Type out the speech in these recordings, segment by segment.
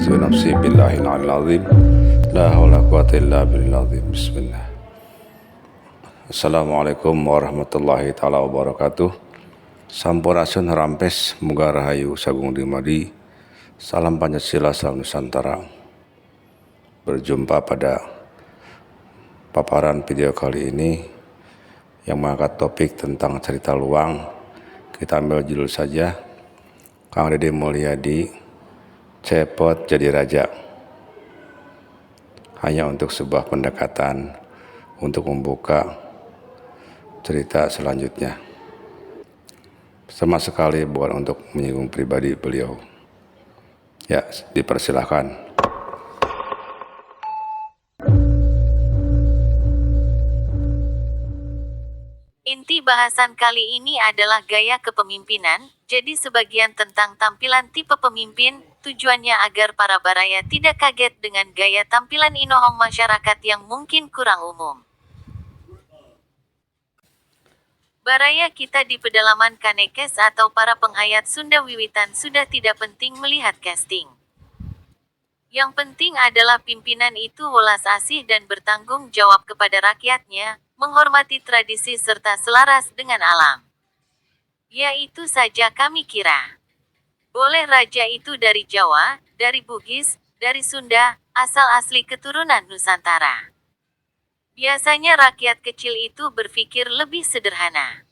hafizu nafsi billahil azim. La haula quwata illa billahil azim. Bismillah. Assalamualaikum warahmatullahi taala wabarakatuh. Sampurasun rampes muga rahayu sagung dimadi. Salam Pancasila, salam Nusantara. Berjumpa pada paparan video kali ini yang mengangkat topik tentang cerita luang. Kita ambil judul saja, Kang Deddy Mulyadi cepot jadi raja. Hanya untuk sebuah pendekatan untuk membuka cerita selanjutnya, sama sekali bukan untuk menyinggung pribadi beliau. Ya, dipersilahkan. Inti bahasan kali ini adalah gaya kepemimpinan, jadi sebagian tentang tampilan tipe pemimpin, tujuannya agar para baraya tidak kaget dengan gaya tampilan inohong masyarakat yang mungkin kurang umum. Baraya kita di pedalaman Kanekes atau para penghayat Sunda wiwitan sudah tidak penting melihat casting. Yang penting adalah pimpinan itu welas asih dan bertanggung jawab kepada rakyatnya, menghormati tradisi serta selaras dengan alam. Ya itu saja kami kira. Boleh raja itu dari Jawa, dari Bugis, dari Sunda, asal asli keturunan Nusantara. Biasanya rakyat kecil itu berpikir lebih sederhana.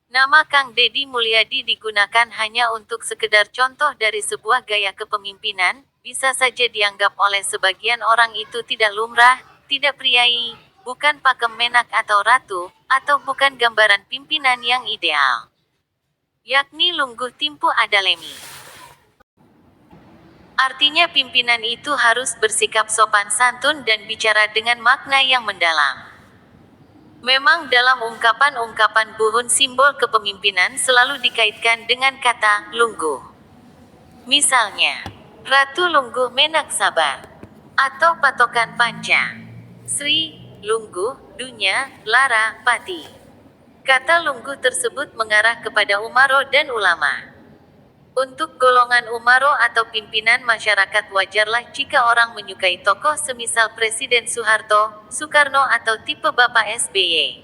Nama Kang Deddy Mulyadi digunakan hanya untuk sekedar contoh dari sebuah gaya kepemimpinan, bisa saja dianggap oleh sebagian orang itu tidak lumrah, tidak priai, bukan pakem menak atau ratu, atau bukan gambaran pimpinan yang ideal. Yakni Lungguh Timpu Adalemi. Artinya pimpinan itu harus bersikap sopan santun dan bicara dengan makna yang mendalam. Memang dalam ungkapan-ungkapan buhun simbol kepemimpinan selalu dikaitkan dengan kata lungguh. Misalnya, Ratu Lungguh Menak Sabar, atau patokan panca, Sri, Lungguh, Dunya, Lara, Pati. Kata lungguh tersebut mengarah kepada umaro dan ulama. Untuk golongan umaro atau pimpinan masyarakat wajarlah jika orang menyukai tokoh semisal Presiden Soeharto, Soekarno atau tipe Bapak SBY.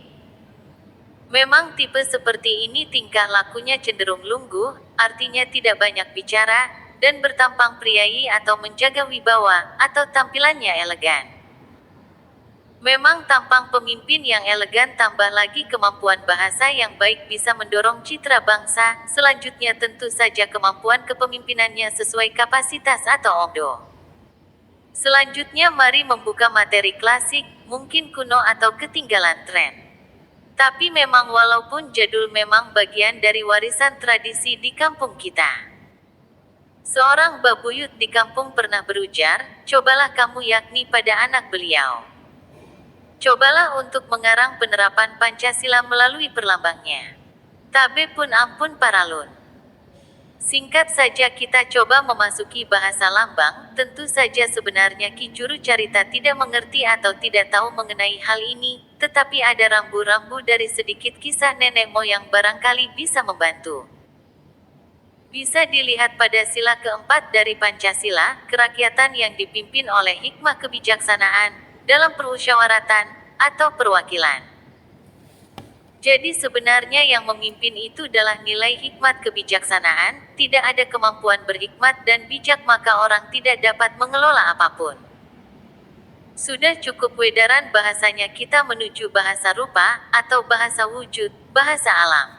Memang tipe seperti ini tingkah lakunya cenderung lungguh, artinya tidak banyak bicara, dan bertampang priayi atau menjaga wibawa, atau tampilannya elegan. Memang tampang pemimpin yang elegan tambah lagi kemampuan bahasa yang baik bisa mendorong citra bangsa, selanjutnya tentu saja kemampuan kepemimpinannya sesuai kapasitas atau omdo. Selanjutnya mari membuka materi klasik, mungkin kuno atau ketinggalan tren. Tapi memang walaupun jadul memang bagian dari warisan tradisi di kampung kita. Seorang babuyut di kampung pernah berujar, cobalah kamu yakni pada anak beliau. Cobalah untuk mengarang penerapan Pancasila melalui perlambangnya. Tabe pun ampun paralun. Singkat saja kita coba memasuki bahasa lambang, tentu saja sebenarnya Ki Juru Carita tidak mengerti atau tidak tahu mengenai hal ini, tetapi ada rambu-rambu dari sedikit kisah nenek moyang barangkali bisa membantu. Bisa dilihat pada sila keempat dari Pancasila, kerakyatan yang dipimpin oleh hikmah kebijaksanaan, dalam permusyawaratan, atau perwakilan. Jadi sebenarnya yang memimpin itu adalah nilai hikmat kebijaksanaan, tidak ada kemampuan berhikmat dan bijak maka orang tidak dapat mengelola apapun. Sudah cukup wedaran bahasanya kita menuju bahasa rupa, atau bahasa wujud, bahasa alam.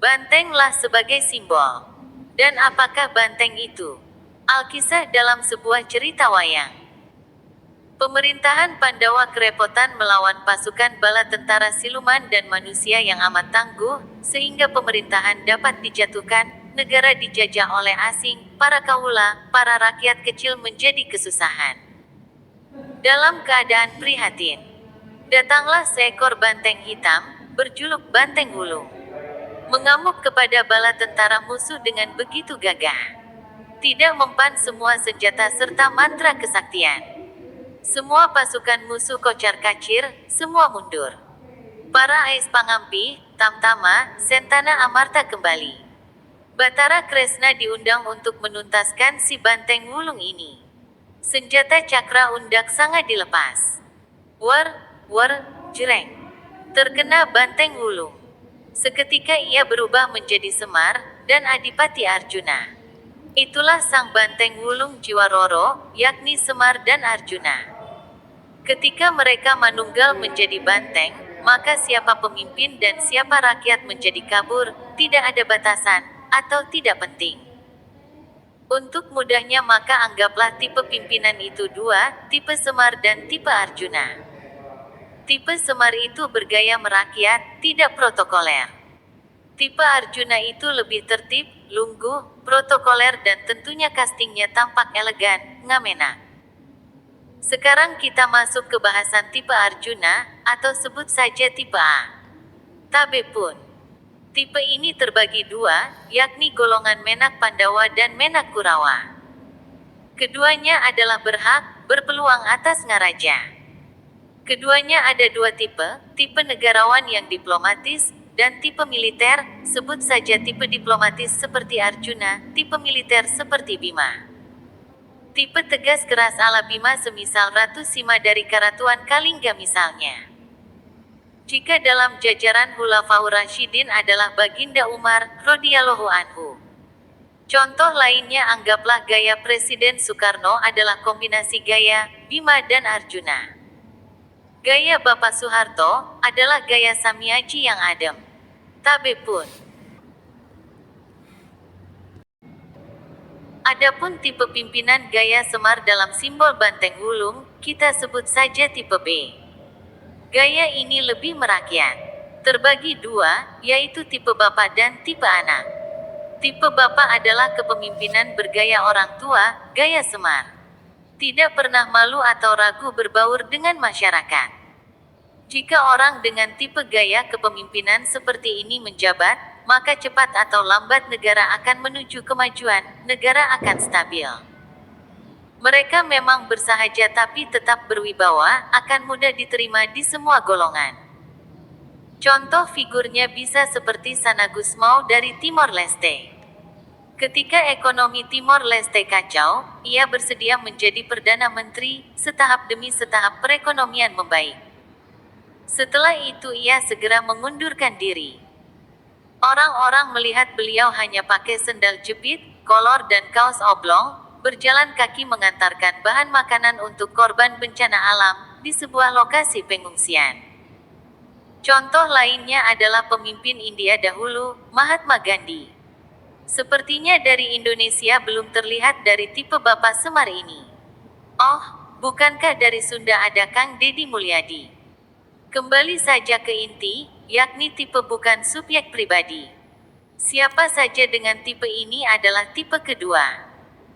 Bantenglah sebagai simbol. Dan apakah banteng itu? Alkisah dalam sebuah cerita wayang. Pemerintahan Pandawa kerepotan melawan pasukan bala tentara siluman dan manusia yang amat tangguh, sehingga pemerintahan dapat dijatuhkan, negara dijajah oleh asing, para kaula, para rakyat kecil menjadi kesusahan. Dalam keadaan prihatin, datanglah seekor banteng hitam, berjuluk Banteng Hulu. Mengamuk kepada bala tentara musuh dengan begitu gagah. Tidak mempan semua senjata serta mantra kesaktian. Semua pasukan musuh kocar-kacir, semua mundur. Para ais pangampi, tamtama, sentana amarta kembali. Batara Kresna diundang untuk menuntaskan si Banteng Wulung ini. Senjata cakra undak sangat dilepas. War, jereng. Terkena Banteng Wulung. Seketika ia berubah menjadi Semar dan Adipati Arjuna. Itulah sang Banteng Wulung Jiwaroro, yakni Semar dan Arjuna. Ketika mereka manunggal menjadi banteng, maka siapa pemimpin dan siapa rakyat menjadi kabur, tidak ada batasan, atau tidak penting. Untuk mudahnya maka anggaplah tipe pimpinan itu dua, tipe Semar dan tipe Arjuna. Tipe Semar itu bergaya merakyat, tidak protokoler. Tipe Arjuna itu lebih tertib, lungguh, protokoler dan tentunya castingnya tampak elegan, ngamena. Sekarang kita masuk ke bahasan tipe Arjuna, atau sebut saja tipe A. Tabe pun. Tipe ini terbagi dua, yakni golongan Menak Pandawa dan Menak Kurawa. Keduanya adalah berhak, berpeluang atas ngaraja. Keduanya ada dua tipe negarawan yang diplomatis, dan tipe militer, sebut saja tipe diplomatis seperti Arjuna, tipe militer seperti Bima. Tipe tegas keras ala Bima semisal Ratu Sima dari Karatuan Kalingga misalnya. Jika dalam jajaran Khulafaur Rasyidin adalah Baginda Umar, radhiyallahu anhu. Contoh lainnya anggaplah gaya Presiden Soekarno adalah kombinasi gaya Bima dan Arjuna. Gaya Bapak Soeharto adalah gaya Samiaji yang adem. Tabe pun. Adapun tipe pimpinan gaya Semar dalam simbol Banteng Wulung, kita sebut saja tipe B. Gaya ini lebih merakyat. Terbagi dua, yaitu tipe bapak dan tipe anak. Tipe bapak adalah kepemimpinan bergaya orang tua, gaya Semar. Tidak pernah malu atau ragu berbaur dengan masyarakat. Jika orang dengan tipe gaya kepemimpinan seperti ini menjabat, maka cepat atau lambat negara akan menuju kemajuan, negara akan stabil. Mereka memang bersahaja tapi tetap berwibawa, akan mudah diterima di semua golongan. Contoh figurnya bisa seperti Sana Gusmao dari Timor Leste. Ketika ekonomi Timor Leste kacau, ia bersedia menjadi Perdana Menteri, setahap demi setahap perekonomian membaik. Setelah itu ia segera mengundurkan diri. Orang-orang melihat beliau hanya pakai sendal jepit, kolor dan kaos oblong, berjalan kaki mengantarkan bahan makanan untuk korban bencana alam, di sebuah lokasi pengungsian. Contoh lainnya adalah pemimpin India dahulu, Mahatma Gandhi. Sepertinya dari Indonesia belum terlihat dari tipe Bapak Semar ini. Oh, bukankah dari Sunda ada Kang Deddy Mulyadi? Kembali saja ke inti, yakni tipe bukan subjek pribadi. Siapa saja dengan tipe ini adalah tipe kedua.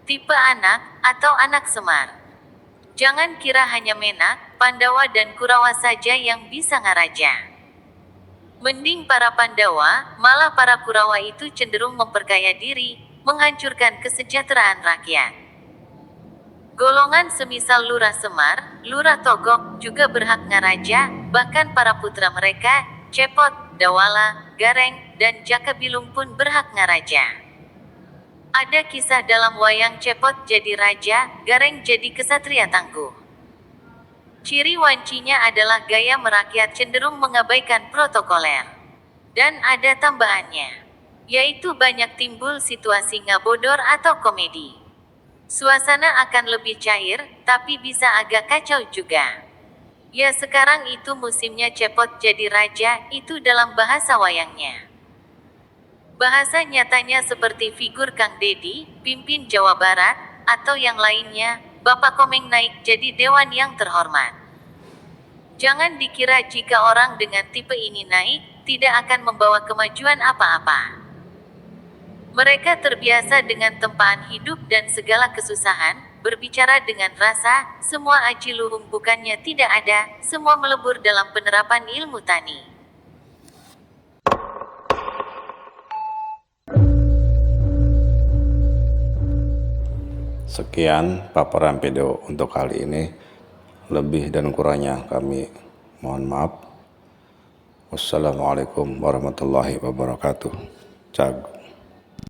Tipe anak, atau anak Semar. Jangan kira hanya Menak, Pandawa dan Kurawa saja yang bisa ngaraja. Mending para Pandawa, malah para Kurawa itu cenderung memperkaya diri, menghancurkan kesejahteraan rakyat. Golongan semisal Lurah Semar, Lurah Togok, juga berhak ngaraja, bahkan para putra mereka, Cepot, Dawala, Gareng, dan Jaka Bilung pun berhak ngaraja. Ada kisah dalam wayang Cepot jadi raja, Gareng jadi kesatria tangguh. Ciri wancinya adalah gaya merakyat cenderung mengabaikan protokoler. Dan ada tambahannya, yaitu banyak timbul situasi ngabodor atau komedi. Suasana akan lebih cair, tapi bisa agak kacau juga. Ya sekarang itu musimnya Cepot jadi raja, itu dalam bahasa wayangnya. Bahasa nyatanya seperti figur Kang Deddy, pimpin Jawa Barat, atau yang lainnya, Bapak Komeng naik jadi dewan yang terhormat. Jangan dikira jika orang dengan tipe ini naik, tidak akan membawa kemajuan apa-apa. Mereka terbiasa dengan tempaan hidup dan segala kesusahan, berbicara dengan rasa, semua aji luhung bukannya tidak ada, semua melebur dalam penerapan ilmu tani. Sekian paparan video untuk kali ini. Lebih dan kurangnya kami mohon maaf. Wassalamualaikum warahmatullahi wabarakatuh. Cag.